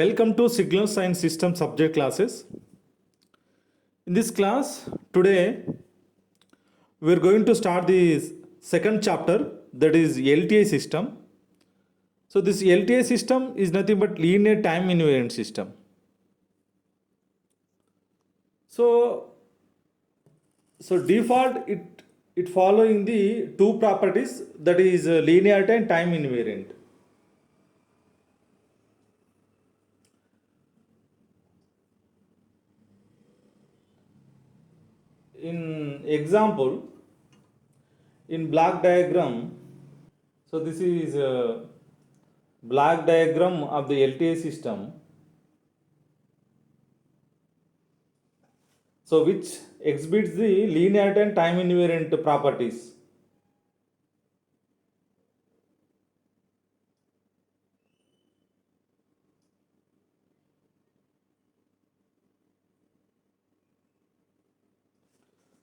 Welcome to Signal Science System subject classes. In this class, today we are going to start the second chapter, that is LTI system. So this LTI system is nothing but linear time invariant system. So default it following the two properties, that is linearity and time invariant. In example, in block diagram, so this is a block diagram of the LTI system, so which exhibits the linearity and time invariant properties.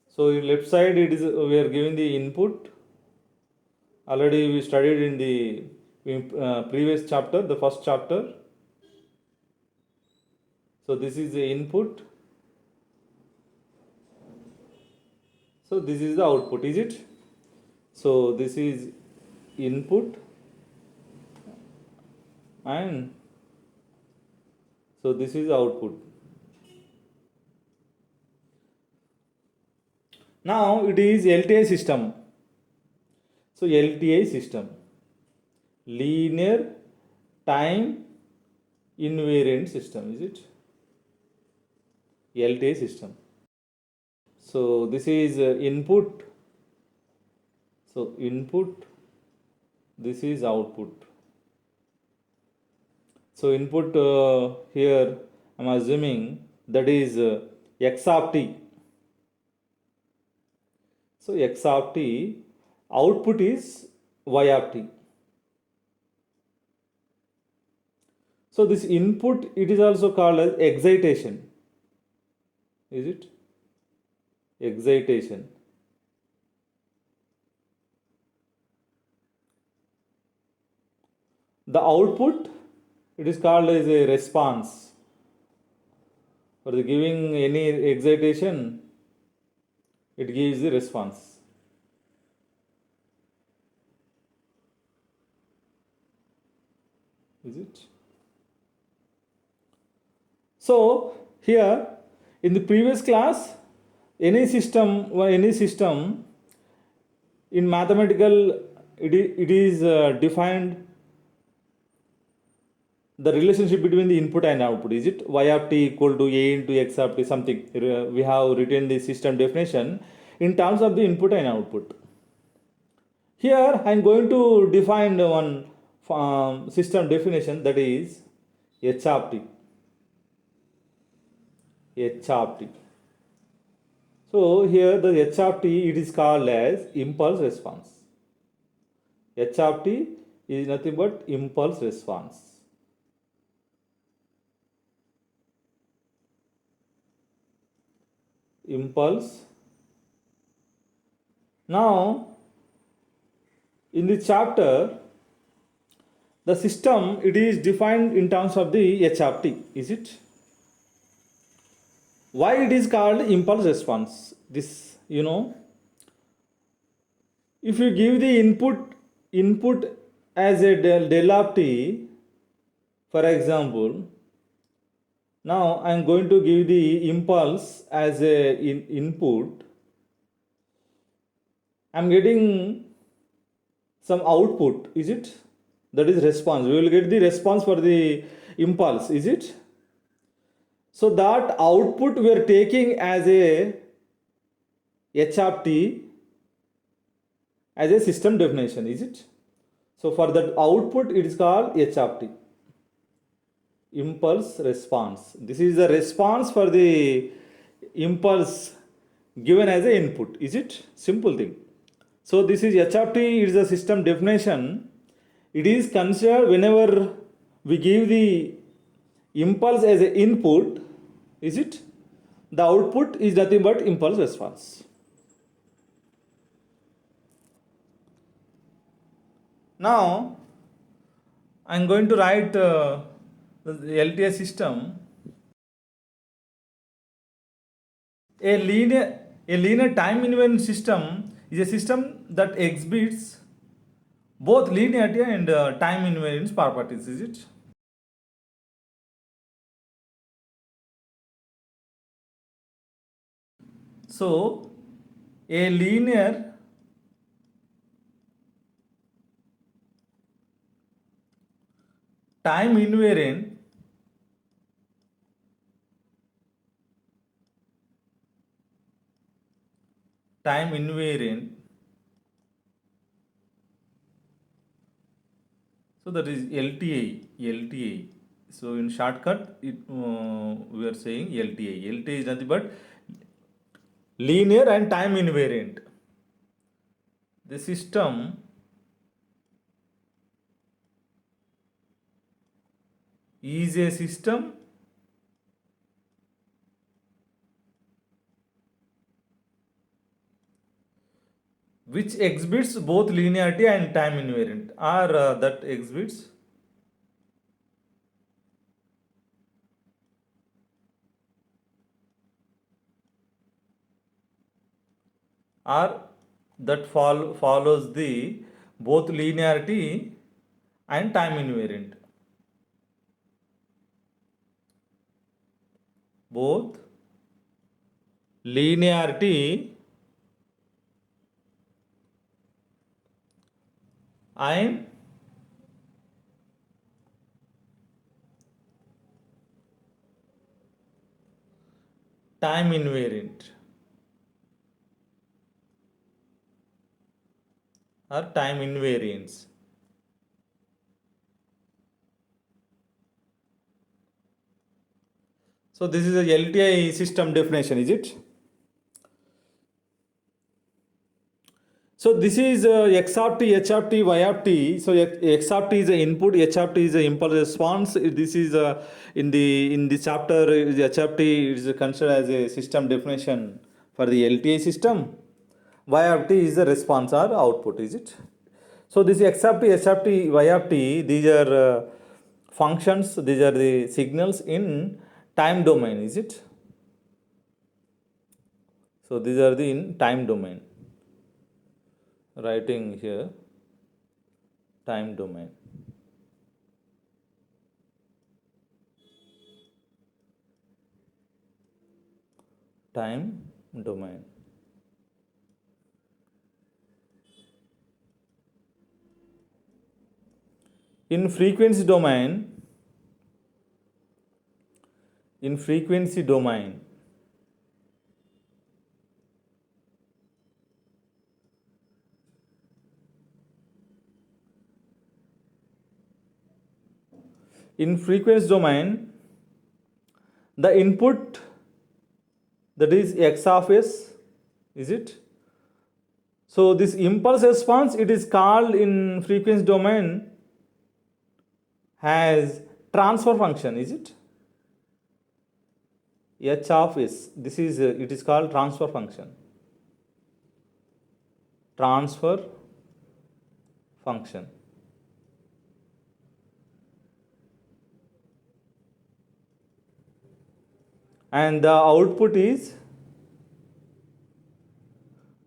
So in left side it is we are giving the input. Already we studied in the previous chapter, the first chapter. So this is the input. So this is the output, is it? So this is input and so this is output. Now it is LTI system. So LTI system, linear time invariant system, is it? LTI system. So this is input. So input, this is output. So input here I am assuming that is x of t. So x of t, output is y of t. So this input, it is also called as excitation, is it? Excitation. The output, it is called as a response. For the giving any excitation, it gives the response. Is it? So here in the previous class, any system in mathematical, it is defined the relationship between the input and output, is it? Y of t equal to a into x of t, something. We have written the system definition in terms of the input and output. Here I am going to define one system definition, that is h of t. H of t. So here the h of t, it is called as impulse response. H of t is nothing but impulse response. Impulse. Now in the chapter, the system, it is defined in terms of the h of t, is it? Why it is called impulse response? This, if you give the input as a del of t, for example, now I am going to give the impulse as a input. I am getting some output, is it? That is response. We will get the response for the impulse, is it? So that output we are taking as a h of t as a system definition, is it? So for that output, it is called h of t. Impulse response. This is the response for the impulse given as an input, is it? Simple thing. So this is h of t, it is a system definition. It is considered whenever we give the impulse as an input, is it? The output is nothing but impulse response. Now I am going to write the LTI system, a linear time invariant system is a system that exhibits both linearity and time invariance properties, is it? So a linear time invariant time invariant, so that is LTI. So in shortcut, we are saying LTI. LTI is nothing but linear and time invariant. The system is a system which exhibits both linearity and time invariant, or that exhibits or that follows the both linearity and time invariant. Both linearity and time invariant or time invariance. So this is a LTI system definition, is it? So this is x of t, h of t, y of t. So x of t is the input, h of t is the impulse response. This is in the chapter h of t is considered as a system definition for the LTI system. Y of t is the response or output, is it? So this x of t, h of t, y of t, these are functions, these are the signals in time domain, is it? So these are the in time domain. Writing here time domain. Time domain. In frequency domain, in frequency domain, in frequency domain, the input, that is x of s, is it? So this impulse response, it is called in frequency domain has transfer function, is it? H of s, this is it is called transfer function. Transfer function. And the output is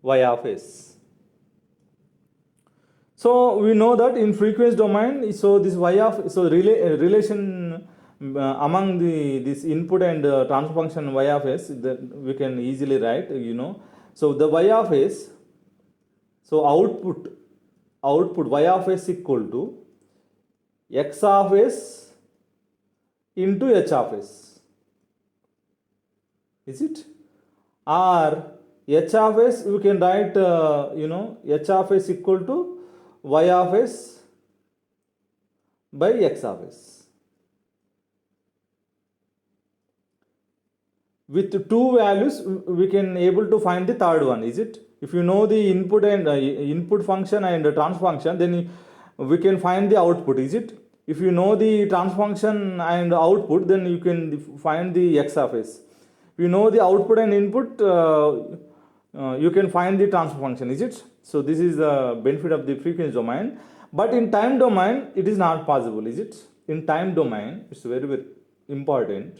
y of s. So we know that in frequency domain, so this y of, so relation among this input and transfer function y of s, that we can easily write, So the y of s, so output y of s equal to x of s into h of s, is it? Or h of s, we can write h of s equal to y of s by x of s. With two values, we can able to find the third one, is it? If you know the input and input function and transfer function, then we can find the output, is it? If you know the transfer function and output, then you can find the x of s. If you know the output and input, you can find the transfer function, is it? So this is the benefit of the frequency domain. But in time domain, it is not possible, is it? in time domain, it's very, very important.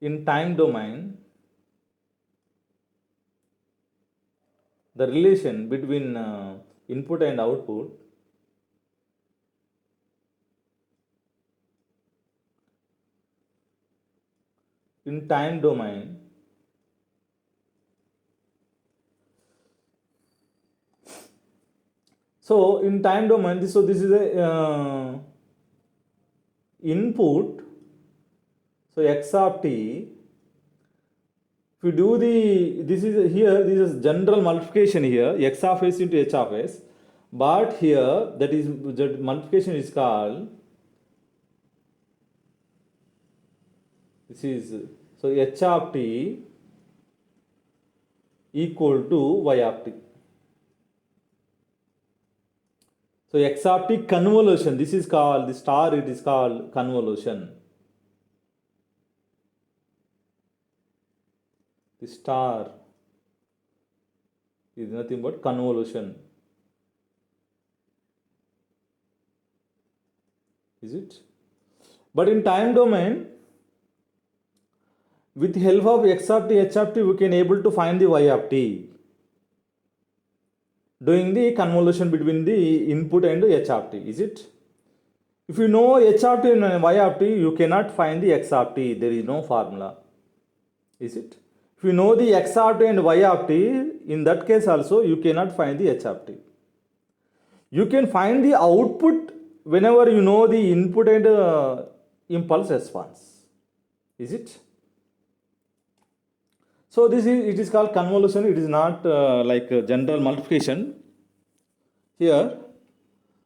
In time domain, the relation between input and output in time domain, so in time domain, this is a input, so x of t. If you do this is general multiplication here, x of s into h of s, but here that multiplication is called, this is, so h of t equal to y of t. So x of t convolution, this is called, the star, it is called convolution. The star is nothing but convolution. Is it? But in time domain, with the help of x of t, h of t, we can able to find the y of t, doing the convolution between the input and h of t. Is it? If you know h of t and y of t, you cannot find the x of t. There is no formula. Is it? If you know the x of t and y of t, in that case also you cannot find the h of t. You can find the output whenever you know the input and impulse response. Is it? So it is called convolution. It is not like general multiplication here.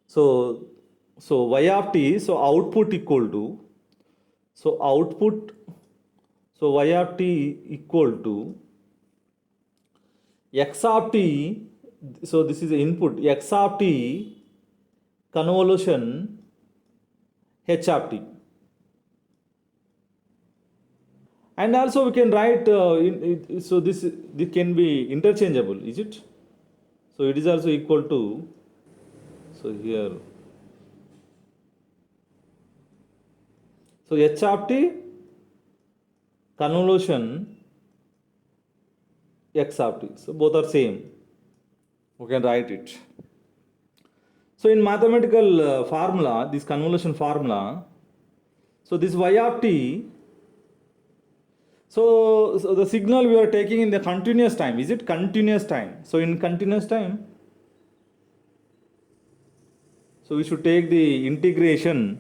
So y of t, so output equal to, so output, so y of t equal to x of t, so this is the input, x of t convolution h of t. And also we can write, so this can be interchangeable, is it? So it is also equal to, so here, so h of t convolution x of t. So both are same. We can write it. So in mathematical formula, this convolution formula, so this y of t, so the signal we are taking in the continuous time, is it continuous time? So in continuous time, so we should take the integration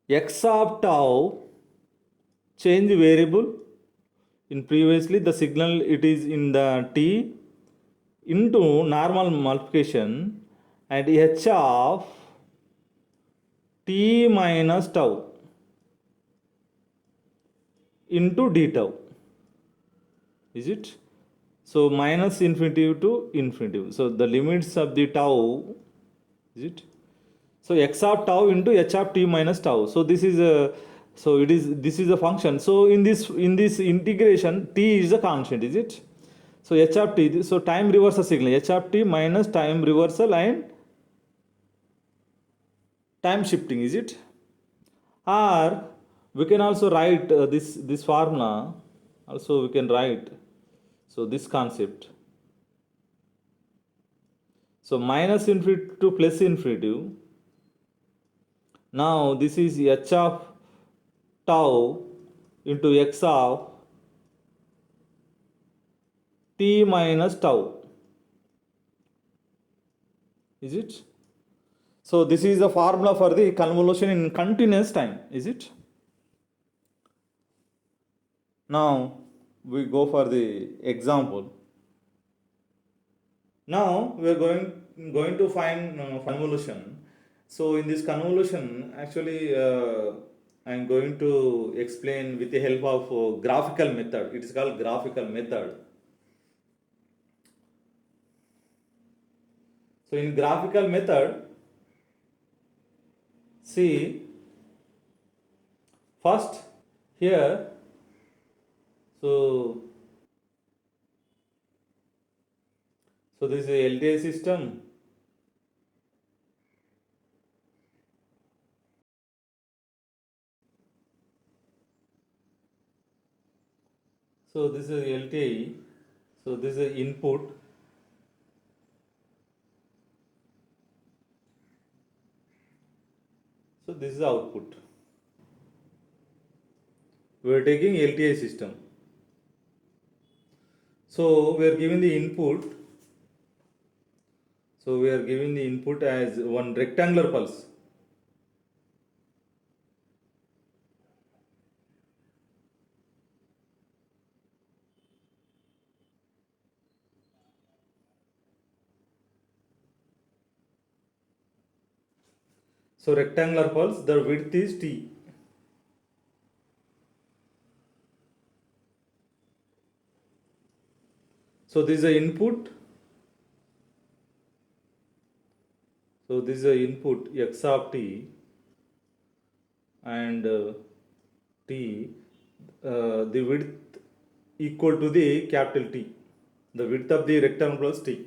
x of tau, change variable. In previously the signal it is in the t into normal multiplication and h of t minus tau into d tau. Is it? So minus infinity to infinity. So the limits of the tau, is it? So x of tau into h of t minus tau. So this is a, so this is a function. So in this integration, t is a constant, is it? So h of t, so time reversal signal, h of t minus time reversal and time shifting, is it? Or we can also write this formula, also we can write, so this concept. So minus infinity to plus infinity. Now this is h of tau into x of t minus tau. Is it? So this is the formula for the convolution in continuous time. Is it? Now we go for the example. Now we are going to find convolution. So in this convolution, actually I am going to explain with the help of graphical method. It is called graphical method. So in graphical method, see first here, so So this is a LTI system. So this is LTI. So this is input. So this is the output. We are taking LTI system. So we are giving the input. So we are giving the input as one rectangular pulse. So rectangular pulse, the width is T. So this is the input. So this is the input x of t and t, the width equal to the capital T, the width of the rectangle plus t.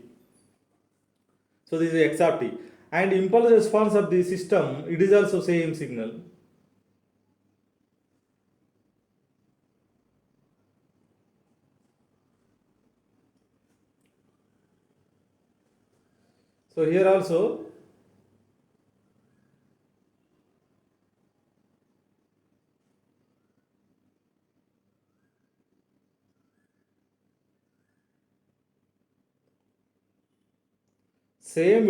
So this is x of t, and impulse response of the system, it is also same signal. So here also same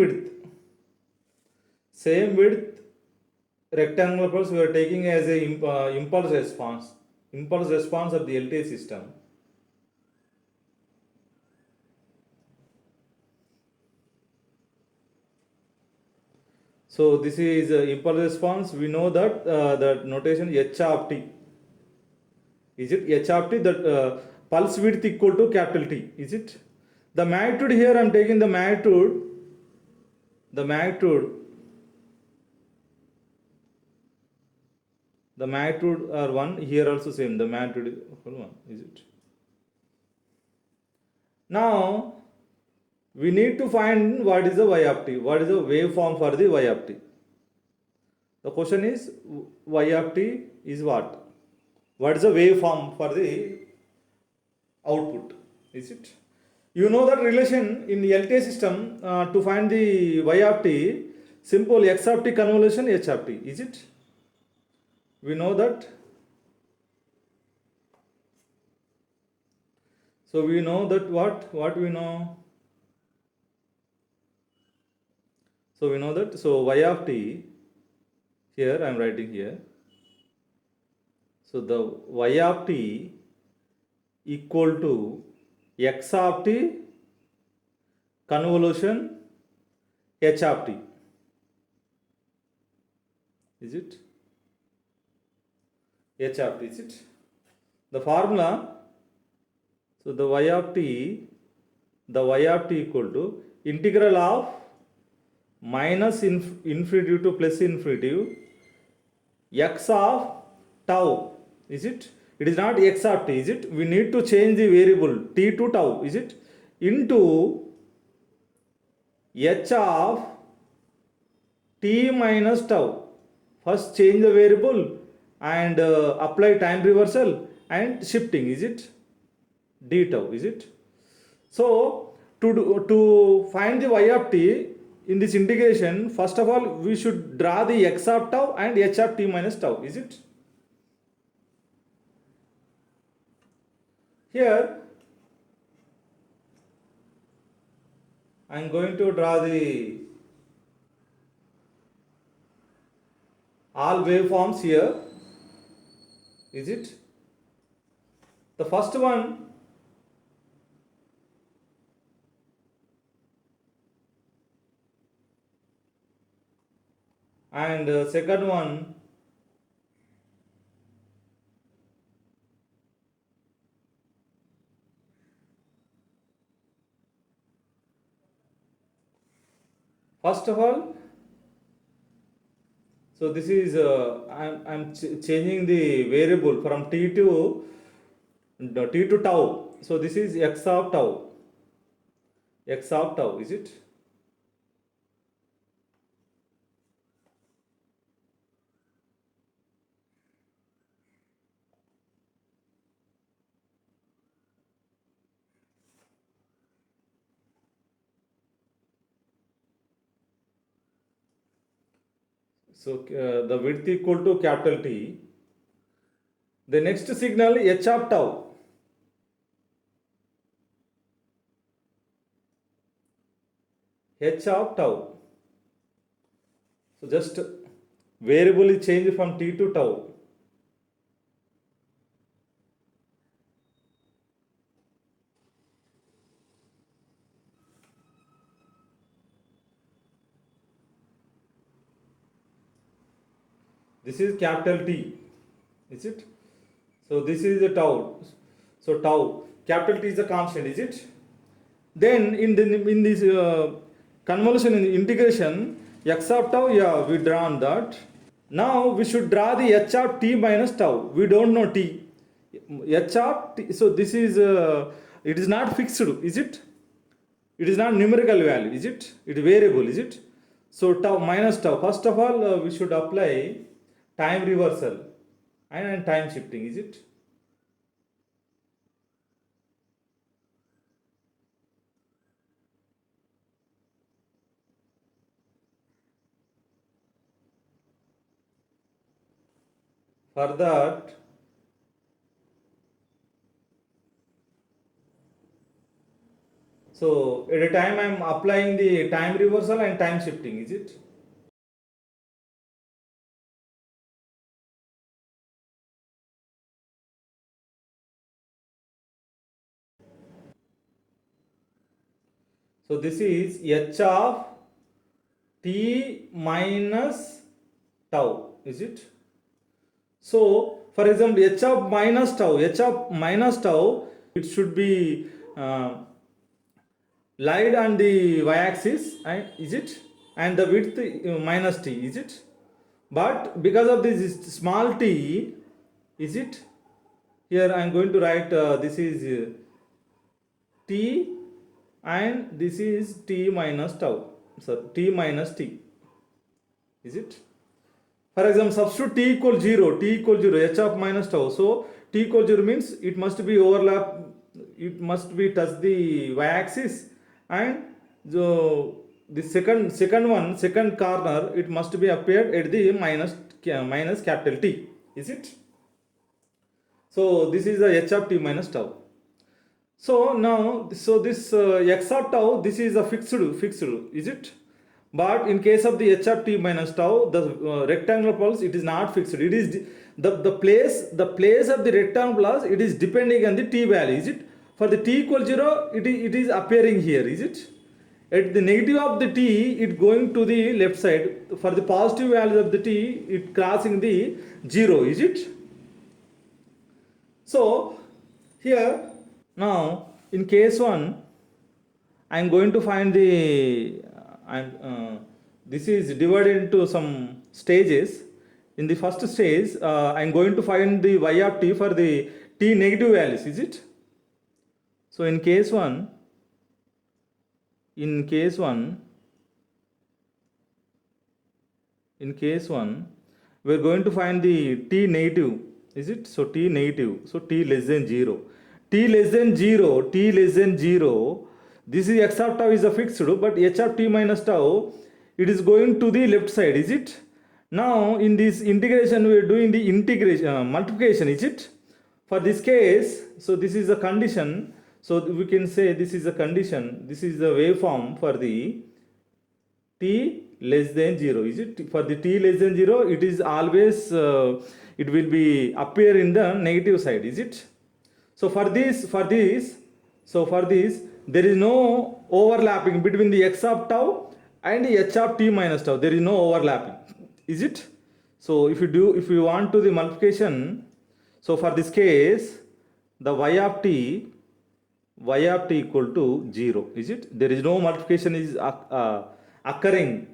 width rectangular pulse we are taking as a impulse response of the LTI system. So this is impulse response. We know that the notation h of t. Is it h of t, that pulse width equal to capital T? Is it? The magnitude here I am taking the magnitude. The magnitude are 1. Here also same. The magnitude is 1. Is it? Now we need to find what is the y of t. What is the waveform for the y of t? The question is y of t is what? What is the waveform for the output? Is it? You know that relation in the LTI system to find the y of t, simple x of t convolution h of t. Is it? We know that. So we know that what we know. So we know that. So y of t, here I am writing here. So the y of t equal to x of t convolution h of t. Is it? H of t, is it? The formula, so the y of t equal to integral of minus infinity to plus infinity x of tau. Is it? It is not x of t, is it? We need to change the variable t to tau, is it? Into h of t minus tau. First change the variable and apply time reversal and shifting, is it? D tau, is it? So to find the y of t in this integration, first of all we should draw the x of tau and h of t minus tau, is it? Here I am going to draw the all waveforms here. Is it? The first one, and second one, first of all, so this is I'm changing the variable from t to tau. So this is x of tau. x of tau, is it? So the width equal to capital T. The next signal h of tau. H of tau. So just variable is changed from T to tau. This is capital T, is it? So this is the tau. So tau, capital T is a constant, is it? Then in this convolution in the integration, x of tau, yeah, we drawn that. Now we should draw the h of t minus tau. We don't know t. H of t, so this is it is not fixed, is it? It is not numerical value, is it? It is variable, is it? So tau minus tau. First of all, we should apply time reversal and time shifting, is it? For that, so at a time I am applying the time reversal and time shifting, is it? So this is h of t minus tau, is it? So for example, h of minus tau, it should be lied on the y-axis, is it? And the width minus t, is it? But because of this small t, is it? Here I am going to write this is t and this is t minus tau. So t minus t, is it? For example, substitute t equal 0, h of minus tau. So t equal 0 means it must be overlap, it must be touch the y-axis, and the second corner, it must be appeared at the minus capital T, is it? So this is the h of t minus tau. So now, so this x of tau, this is a fixed, is it? But in case of the h of t minus tau, the rectangular pulse, it is not fixed. It is the place of the rectangular pulse, it is depending on the t value, is it? For the t equal 0, it is appearing here, is it? At the negative of the t, it going to the left side. For the positive value of the t, it crossing the 0, is it? So here now in case 1, I am going to find the this is divided into some stages. In the first stage, I am going to find the y of t for the t negative values, is it? So in case 1, we are going to find the t negative, is it? So t negative, so t less than 0. T less than 0, this is x of tau is a fixed, but h of t minus tau, it is going to the left side, is it? Now in this integration, we are doing the integration multiplication, is it? For this case, so this is a condition, so we can say this is a condition, this is the waveform for the t less than 0, is it? For the t less than 0, it is always it will be appear in the negative side, is it? So for this there is no overlapping between the x of tau and the h of t minus tau. There is no overlapping, is it? So if you want to the multiplication, so for this case, the y of t equal to 0, is it? There is no multiplication is occurring,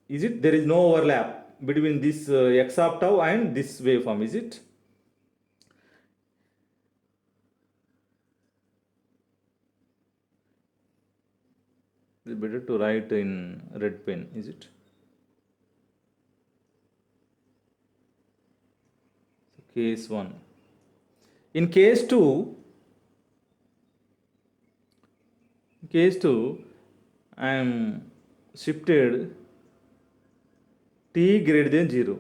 is it? There is no overlap between this x of tau and this waveform, is it? It's better to write in red pen, is it? So case 1. In case 2, I am shifted t greater than 0.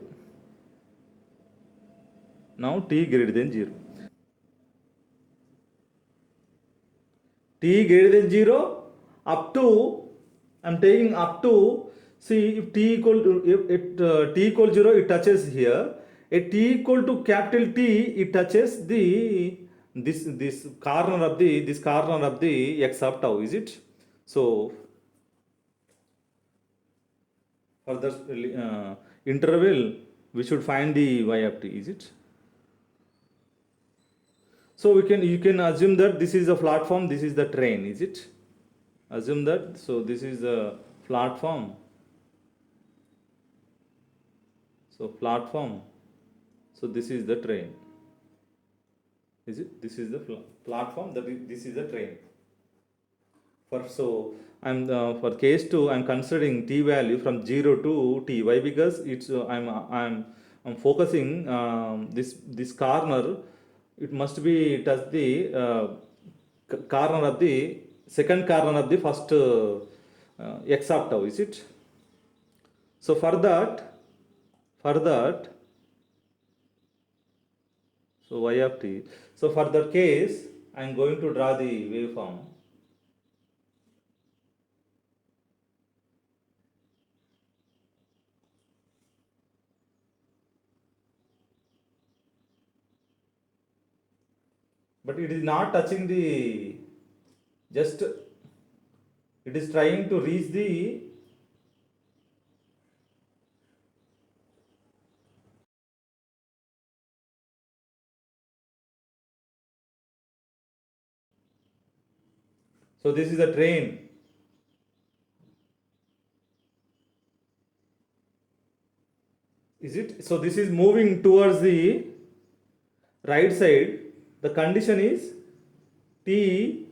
Now t greater than 0. T greater than 0 up to, I'm taking up to, see, if t equal to, if t equal 0, it touches here. At t equal to capital T, it touches the this corner of the x of tau, is it? So for the interval, we should find the y of t, is it? So you can assume that this is a platform, this is the train, is it? Assume that, so this is the platform. So platform, so this is the train, is it? This is the platform, this is the train. I'm for case 2, I'm considering t value from 0 to t. Why? Because it's I'm focusing this corner. It must be touch the corner of the second corner of the first x of tau, is it? So for that, so y of t. So for that case, I'm going to draw the waveform. But it is not touching the, just it is trying to reach the, so this is a train, is it? So this is moving towards the right side. The condition is t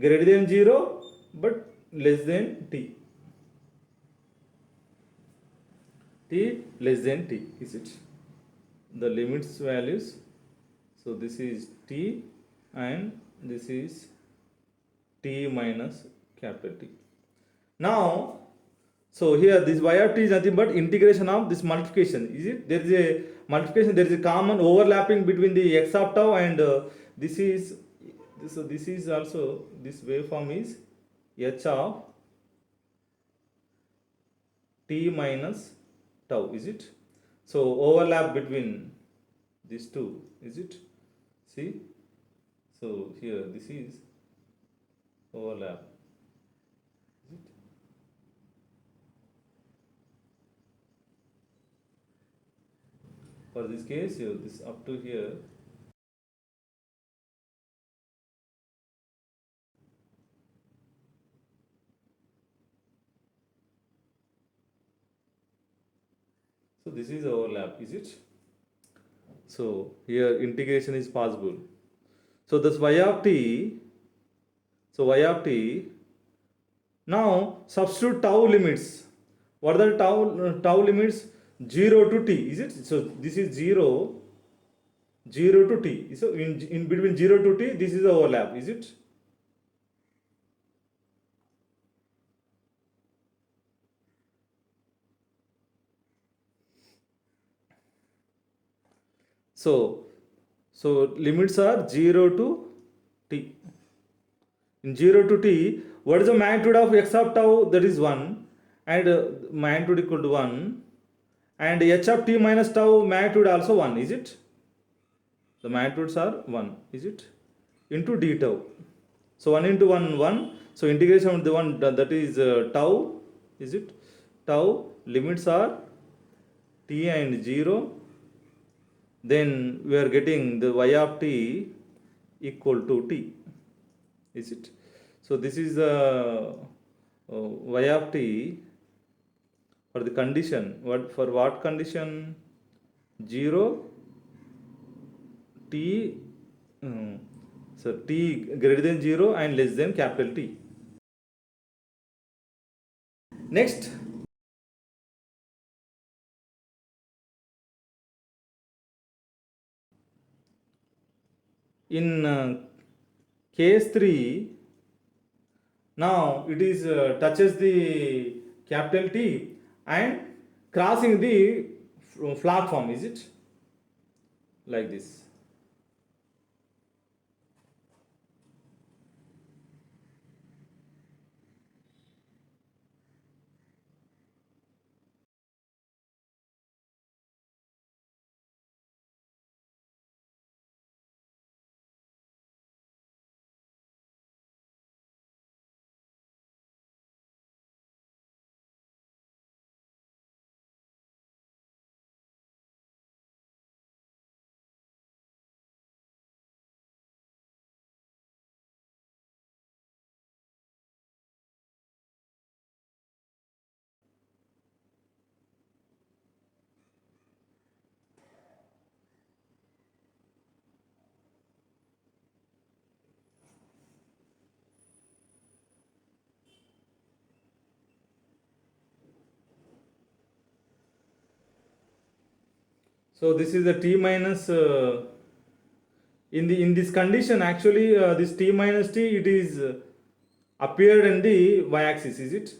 greater than 0 but less than t. T less than t, is it? The limits values, so this is t and this is t minus capital T. Now, so here this y of t is nothing but integration of this multiplication, is it? There is a multiplication, there is a common overlapping between the x of tau and this is, so this is also, this waveform is h of t minus tau, is it? So overlap between these two, is it? See, so here this is overlap, is it? For this case, here this up to here, so this is overlap, is it? So here integration is possible. So this y of t, so y of t, now substitute tau limits. What are the tau limits? 0 to t, is it? So this is 0 to t. So in between 0 to t, this is the overlap, is it? So limits are 0 to t. In 0 to t, what is the magnitude of x of tau? That is 1, and magnitude equal to 1, and h of t minus tau magnitude also 1, is it? The magnitudes are 1, is it? Into d tau. So 1 into 1, 1. So integration of the one, that is tau, is it? Tau limits are t and 0. Then we are getting the y of t equal to t, is it? So this is the y of t for the condition. For what condition? 0 t, so t greater than 0 and less than capital T. Next, in case 3, now it is touches the capital T and crossing the platform, is it? Like this. So this is the T minus in this condition actually this T minus T, it is appeared in the y-axis, is it?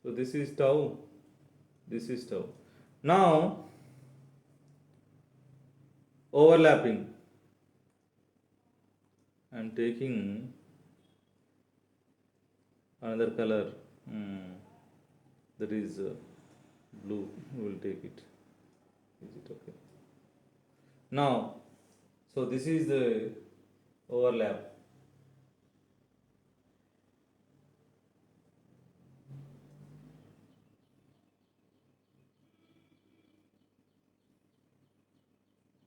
So this is tau, this is tau. Now overlapping, I am taking another color, that is blue, we will take it, is it okay? Now, so this is the overlap.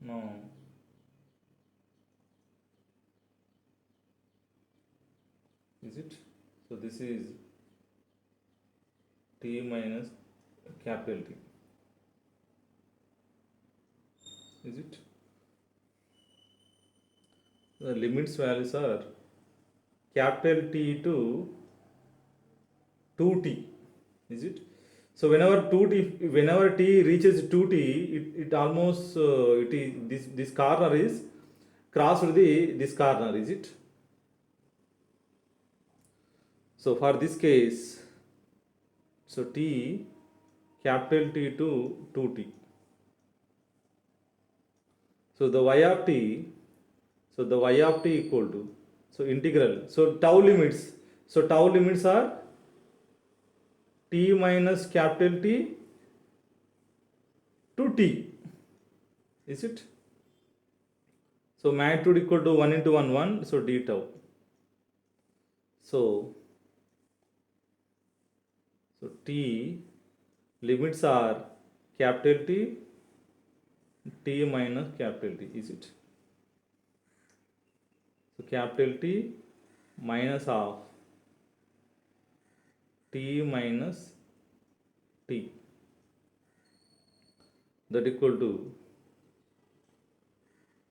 Now, is it? So this is T minus capital T, is it? The limits values are capital T to 2T, is it? So whenever T reaches 2T, it almost it is this corner is crossed this corner, is it? So for this case, so T capital T to 2T. So the y of t, so the y of t equal to, so integral, so tau limits are t minus capital T to t, is it? So magnitude equal to 1 into 1 1, so d tau. So t limits are capital T, t minus capital T, is it? So capital T minus of t minus t, that equal to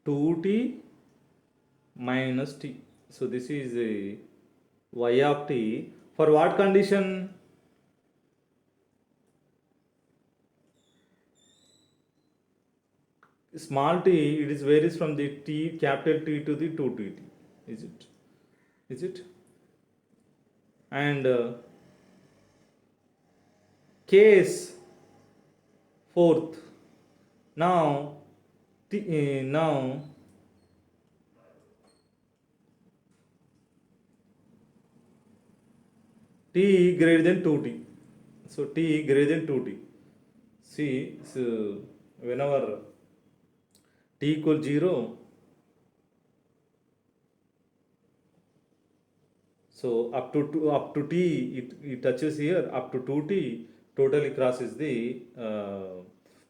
2t minus t. So this is a y of t for what condition? Small t, it is varies from the t capital T to the 2t, is it? Is it? And case fourth. Now now t greater than 2t. So t greater than 2t. See, so whenever t equals 0, so up to t it touches here, up to 2t totally crosses the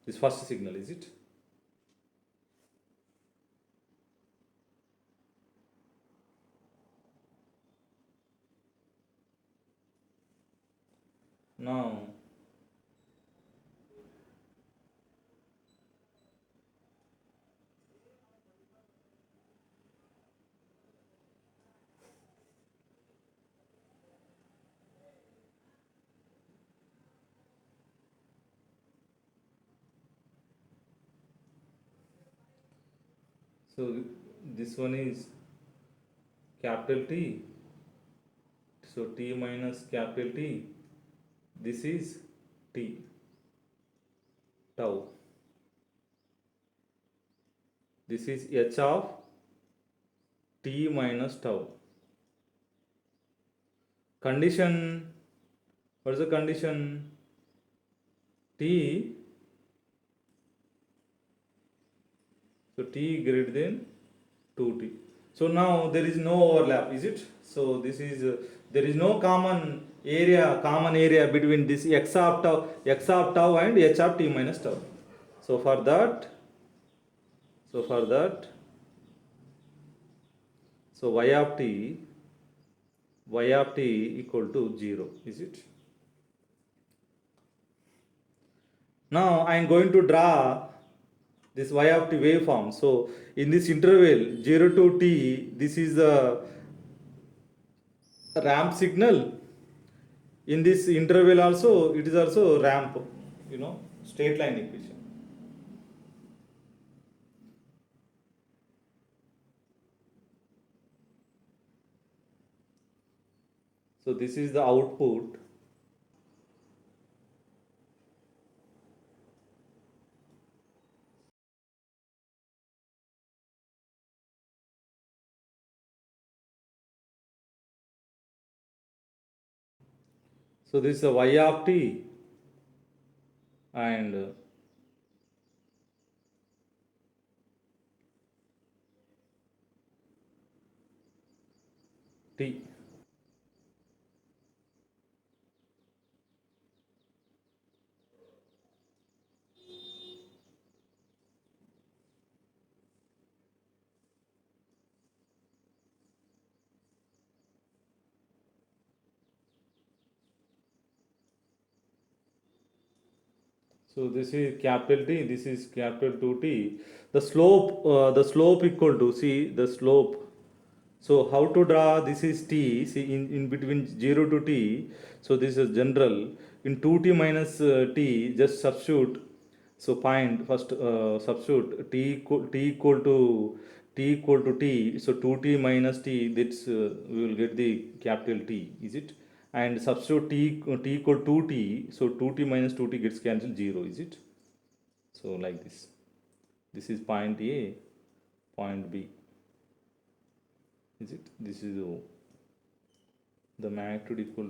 this first signal, is it? Now So this one is capital T. So T minus capital T. This is T, tau. This is H of T minus tau. Condition, what is the condition? T, so T greater than 2T. So now there is no overlap, is it? So this is, there is no common area between this x of tau and h of t minus tau. So for that, so y of t equal to 0, is it? Now I am going to draw this y of t waveform. So in this interval 0 to t, this is the ramp signal. In this interval also, it is also ramp, straight line equation. So this is the output. So this is the y of t and t. So this is capital T, this is capital 2T. The slope equal to, see the slope. So how to draw, this is T, see in between 0 to T. So this is general. In 2T minus T, just substitute. So find first, substitute T equal to T. So 2T minus T, that's we will get the capital T, is it? And substitute T equal to T. So 2T minus 2T gets cancelled, 0, is it? So like this. This is point A, point B. Is it? This is O. The magnitude equal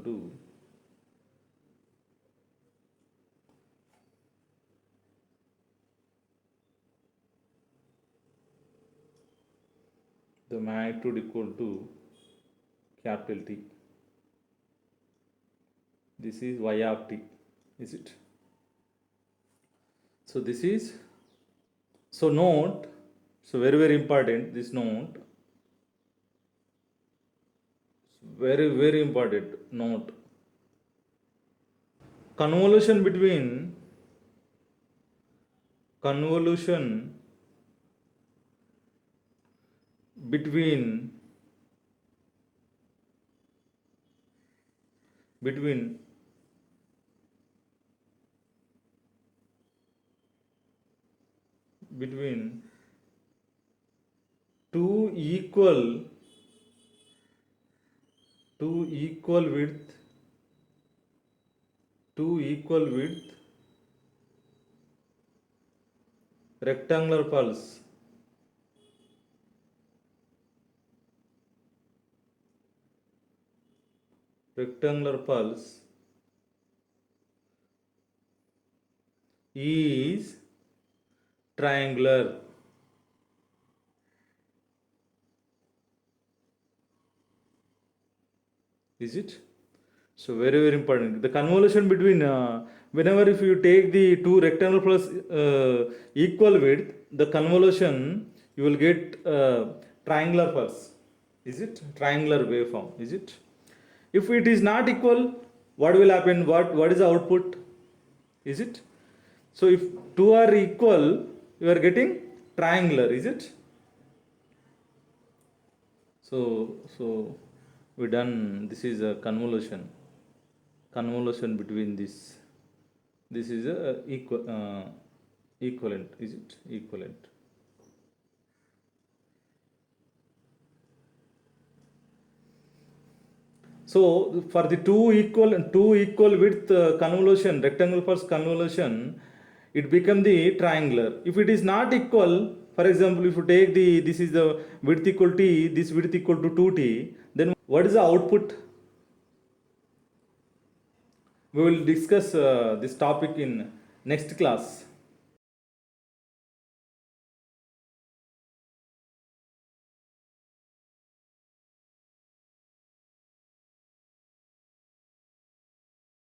to capital T. This is y of t, is it? So this is, so note, so very very important, this note, very very important note. Convolution between between between between two equal width rectangular pulse is triangular. Is it? So very very important. The convolution between whenever if you take the two rectangle plus equal width, the convolution you will get triangular pulse. Is it? Triangular waveform. Is it? If it is not equal, what will happen? What is the output? Is it? So if two are equal, you are getting triangular. Is it? So we done. This is a convolution between this. This is a equivalent. Is it equivalent? So for the two equal width convolution, rectangle first convolution, it become the triangular. If it is not equal, for example, if you take this is the width equal t, this width equal to 2t, then what is the output? We will discuss this topic in next class.